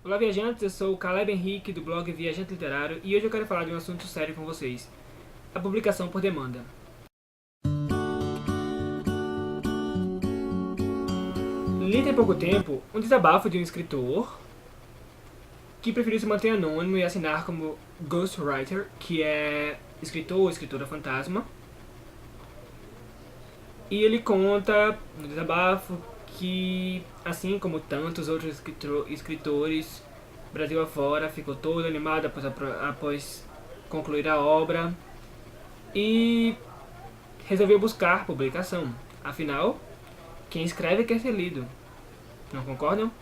Olá, viajantes, eu sou o Caleb Henrique do blog Viajante Literário e hoje eu quero falar de um assunto sério com vocês: a publicação por demanda. Li tem pouco tempo um desabafo de um escritor que preferiu se manter anônimo e assinar como Ghostwriter, que é escritor ou escritora fantasma. E ele conta no desabafo que, assim como tantos outros escritores, Brasil afora, ficou todo animado após concluir a obra e resolveu buscar publicação. Afinal, quem escreve quer ser lido, não concordam?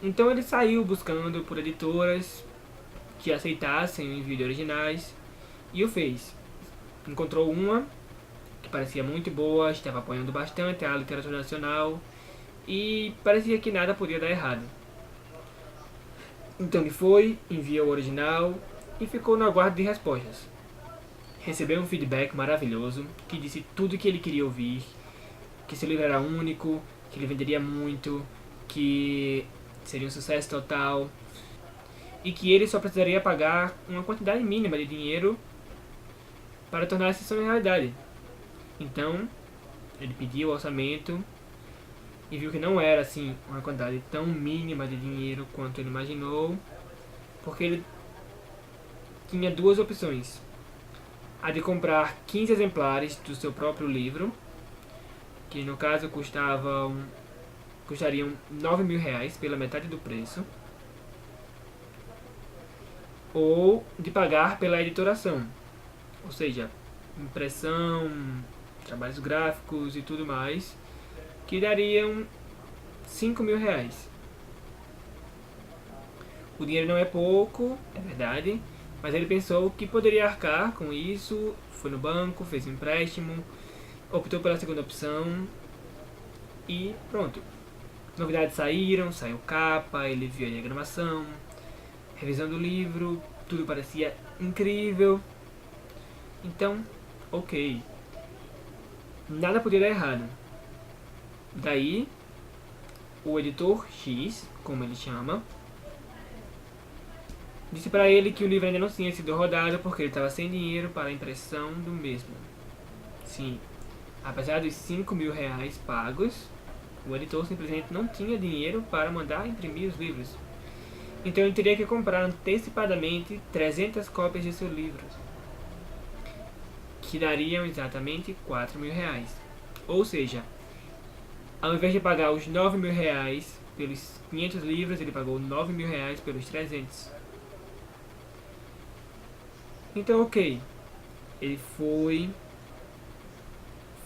Então ele saiu buscando por editoras que aceitassem o envio de originais e o fez. Encontrou uma que parecia muito boa, estava apoiando bastante a literatura nacional e parecia que nada podia dar errado. Então ele foi, enviou o original e ficou no aguardo de respostas. Recebeu um feedback maravilhoso que disse tudo o que ele queria ouvir, que seu livro era único, que ele venderia muito, que seria um sucesso total e que ele só precisaria pagar uma quantidade mínima de dinheiro para tornar esse sonho realidade. Então, ele pediu o orçamento e viu que não era assim uma quantidade tão mínima de dinheiro quanto ele imaginou, porque ele tinha duas opções: a de comprar 15 exemplares do seu próprio livro, que no caso custariam R$ 9.000 pela metade do preço, ou de pagar pela editoração, ou seja, impressão, trabalhos gráficos e tudo mais, que dariam R$ 5.000. O dinheiro não é pouco, é verdade, mas ele pensou que poderia arcar com isso, foi no banco, fez um empréstimo, optou pela segunda opção e pronto. Novidades saíram, saiu capa, ele viu a diagramação, revisão do livro, tudo parecia incrível. Então, ok, nada podia dar errado. Daí, o editor X, como ele chama, disse para ele que o livro ainda não tinha sido rodado porque ele estava sem dinheiro para a impressão do mesmo. Sim, apesar dos R$ 5.000 pagos, o editor simplesmente não tinha dinheiro para mandar imprimir os livros. Então ele teria que comprar antecipadamente 300 cópias de seu livro, que dariam exatamente R$ 4.000. Ou seja, ao invés de pagar os R$ 9.000 pelos 500 livros, ele pagou R$ 9.000 pelos 300. Então, ok, ele foi,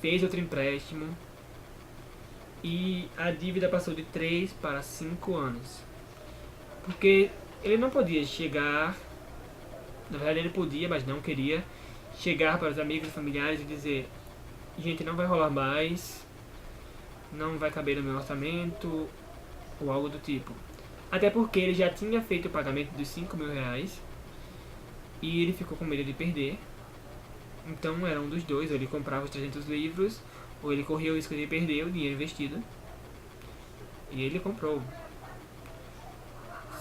fez outro empréstimo e a dívida passou de 3 para 5 anos. Porque ele não podia chegar, na verdade ele podia, mas não queria, chegar para os amigos e familiares e dizer: gente, não vai rolar mais, não vai caber no meu orçamento, ou algo do tipo. Até porque ele já tinha feito o pagamento dos R$ 5.000 e ele ficou com medo de perder. Então era um dos dois: ou ele comprava os 300 livros, ou ele corria o risco de perder o dinheiro investido. E ele comprou.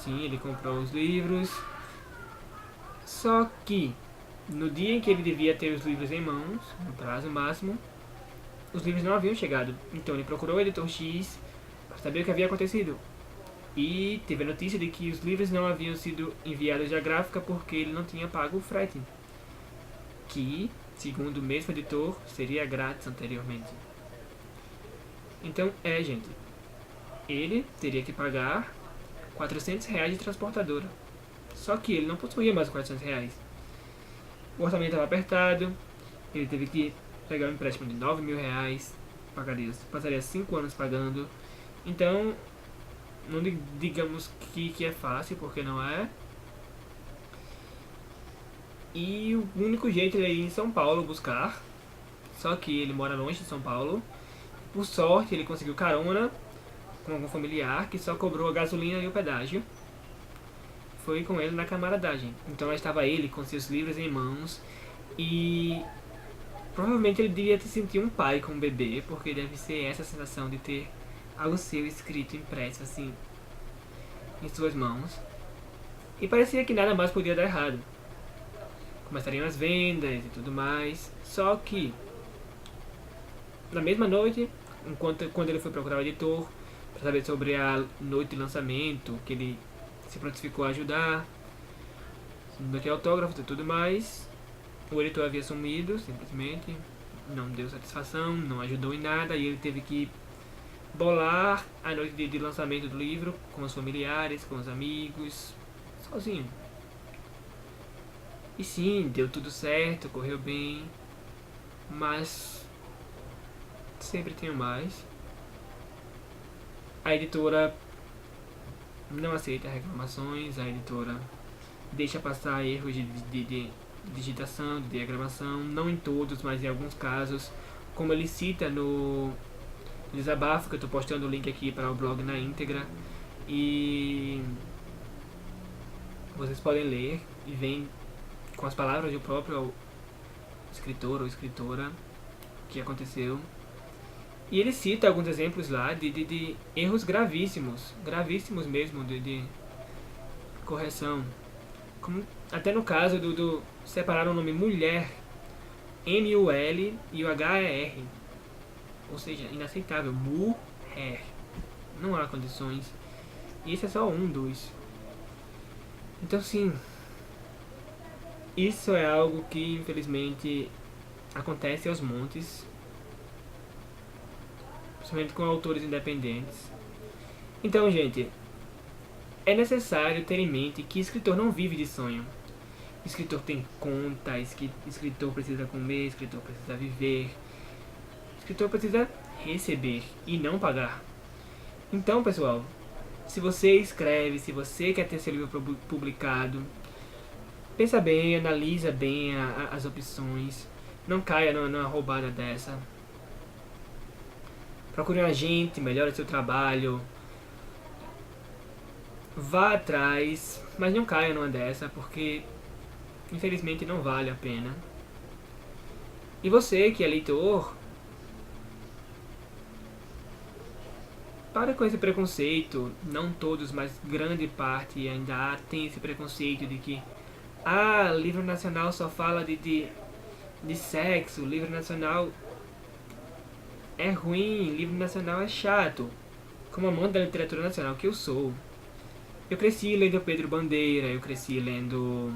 Sim, ele comprou os livros. Só que no dia em que ele devia ter os livros em mãos, no prazo máximo, os livros não haviam chegado. Então ele procurou o editor X para saber o que havia acontecido. E teve a notícia de que os livros não haviam sido enviados à gráfica porque ele não tinha pago o frete, que, segundo o mesmo editor, seria grátis anteriormente. Então, gente, ele teria que pagar R$ 400 de transportadora. Só que ele não possuía mais R$ 400. O orçamento estava apertado, ele teve que pegar um empréstimo de R$ 9.000, passaria 5 anos pagando. Então, não digamos que é fácil, porque não é. E o único jeito é ir em São Paulo buscar. Só que ele mora longe de São Paulo. Por sorte, ele conseguiu carona com algum familiar que só cobrou a gasolina e o pedágio. Foi com ele na camaradagem. Então lá estava ele com seus livros em mãos. E provavelmente ele devia se sentir um pai com um bebê, porque deve ser essa a sensação de ter algo seu escrito, impresso, assim, em suas mãos e parecia que nada mais podia dar errado. Começariam as vendas e tudo mais, só que na mesma noite, quando ele foi procurar o editor para saber sobre a noite de lançamento, que ele se prontificou a ajudar, noite de autógrafos e tudo mais, o editor havia sumido, simplesmente, não deu satisfação, não ajudou em nada, e ele teve que bolar a noite de lançamento do livro com os familiares, com os amigos, sozinho. E sim, deu tudo certo, correu bem, mas sempre tem mais. A editora não aceita reclamações, a editora deixa passar erros de digitação, de diagramação, não em todos, mas em alguns casos, como ele cita no desabafo, que eu estou postando o link aqui para o blog na íntegra, e vocês podem ler e vem com as palavras do próprio escritor ou escritora que aconteceu. E ele cita alguns exemplos lá de erros gravíssimos mesmo, de correção. Como até no caso do separar o nome mulher, M-U-L e o H-E-R. Ou seja, inaceitável, mulher. Não há condições. E esse é só um dos. Então sim, isso é algo que infelizmente acontece aos montes, principalmente com autores independentes. Então, gente, é necessário ter em mente que escritor não vive de sonho. Escritor tem conta, escritor precisa comer, escritor precisa viver, escritor precisa receber e não pagar. Então, pessoal, se você escreve, se você quer ter seu livro publicado, pensa bem, analisa bem as opções, não caia numa roubada dessa. Procure um agente, melhore seu trabalho, vá atrás, mas não caia numa dessa, porque infelizmente não vale a pena. E você que é leitor, para com esse preconceito. Não todos, mas grande parte ainda tem esse preconceito de que livro nacional só fala de sexo, livro nacional é ruim, livro nacional é chato. Como amante da literatura nacional que eu sou, eu cresci lendo Pedro Bandeira, eu cresci lendo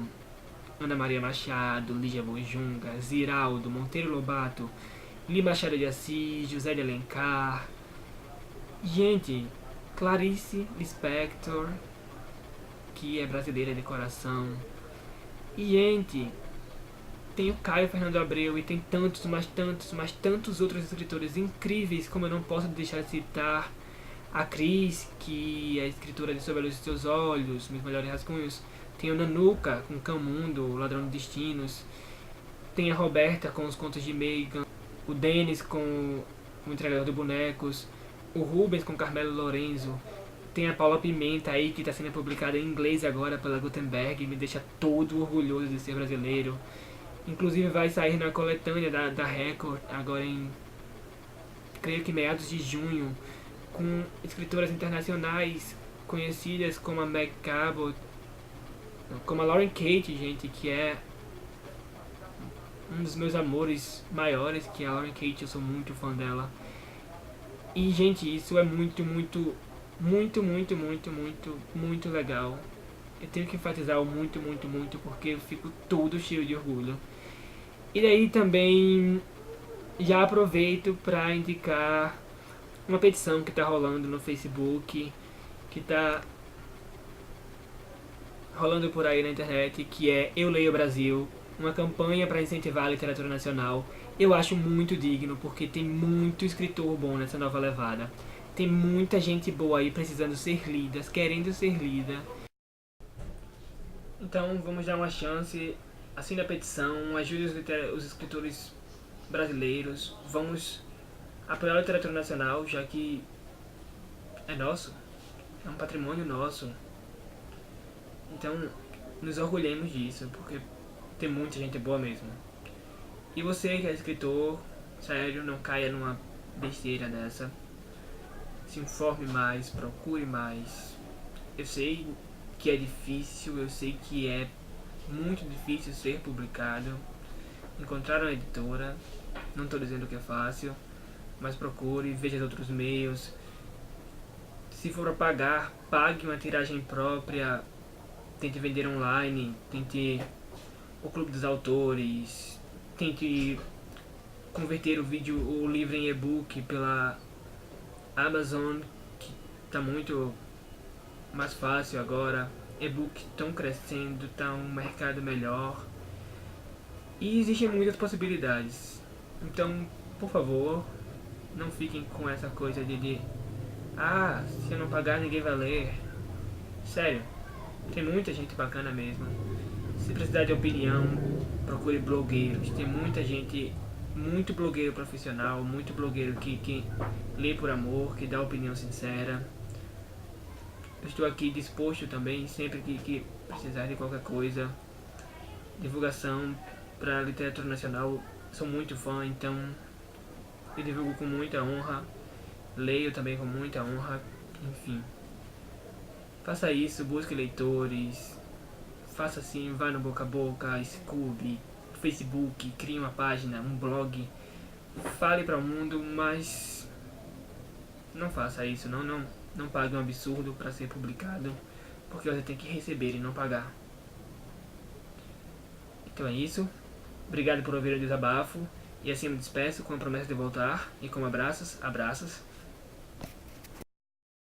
Ana Maria Machado, Lígia Bojunga, Ziraldo, Monteiro Lobato, Li Machado de Assis, José de Alencar. Gente, Clarice Lispector, que é brasileira de coração. E, gente, tem o Caio Fernando Abreu e tem tantos, mas tantos outros escritores incríveis, como eu não posso deixar de citar a Cris, que é escritora de Sob a Luz dos Seus Olhos, Meus Melhores Rascunhos. Tem o Nanuca, com Camundo, O Ladrão de Destinos. Tem a Roberta, com Os Contos de Megan. O Denis, com O Entregador de Bonecos. O Rubens, com Carmelo Lorenzo. Tem a Paula Pimenta aí, que está sendo publicada em inglês agora pela Gutenberg. Me deixa todo orgulhoso de ser brasileiro. Inclusive vai sair na coletânea da Record, agora em, creio que meados de junho, com escritoras internacionais conhecidas como a Meg Cabot, como a Lauren Kate, gente, que é um dos meus amores maiores, que é a Lauren Kate, eu sou muito fã dela. E, gente, isso é muito legal. Eu tenho que enfatizar o muito, porque eu fico todo cheio de orgulho. E daí também já aproveito para indicar uma petição que tá rolando no Facebook, que tá rolando por aí na internet, que é Eu Leio Brasil, uma campanha para incentivar a literatura nacional. Eu acho muito digno, porque tem muito escritor bom nessa nova levada. Tem muita gente boa aí precisando ser lida, querendo ser lida. Então vamos dar uma chance, assine a petição, ajude os escritores brasileiros, vamos apoiar a literatura nacional, já que é nosso, é um patrimônio nosso. Então nos orgulhemos disso, porque tem muita gente boa mesmo. E você que é escritor, sério, não caia numa besteira dessa. Se informe mais, procure mais. Eu sei que é difícil, eu sei que é muito difícil ser publicado, encontrar uma editora. Não estou dizendo que é fácil, mas procure, veja outros meios. Se for para pagar, pague uma tiragem própria, tente vender online, tente o clube dos autores, tente converter o livro em e-book pela Amazon, que está muito mais fácil agora. E-book estão crescendo, está um mercado melhor e existem muitas possibilidades. Então, por favor, não fiquem com essa coisa de se eu não pagar ninguém vai ler. Sério, tem muita gente bacana mesmo. Se precisar de opinião, procure blogueiros. Tem muita gente, muito blogueiro profissional, muito blogueiro que lê por amor, que dá opinião sincera. Eu estou aqui disposto também, sempre que precisar de qualquer coisa. Divulgação para literatura nacional, sou muito fã, então eu divulgo com muita honra. Leio também com muita honra, enfim. Faça isso, busque leitores. Faça assim, vá no boca a boca, Scoob, Facebook, crie uma página, um blog. Fale para o mundo, mas não faça isso, não pague um absurdo para ser publicado, porque você tem que receber e não pagar. Então é isso. Obrigado por ouvir o desabafo. E assim eu me despeço com a promessa de voltar. E com abraços.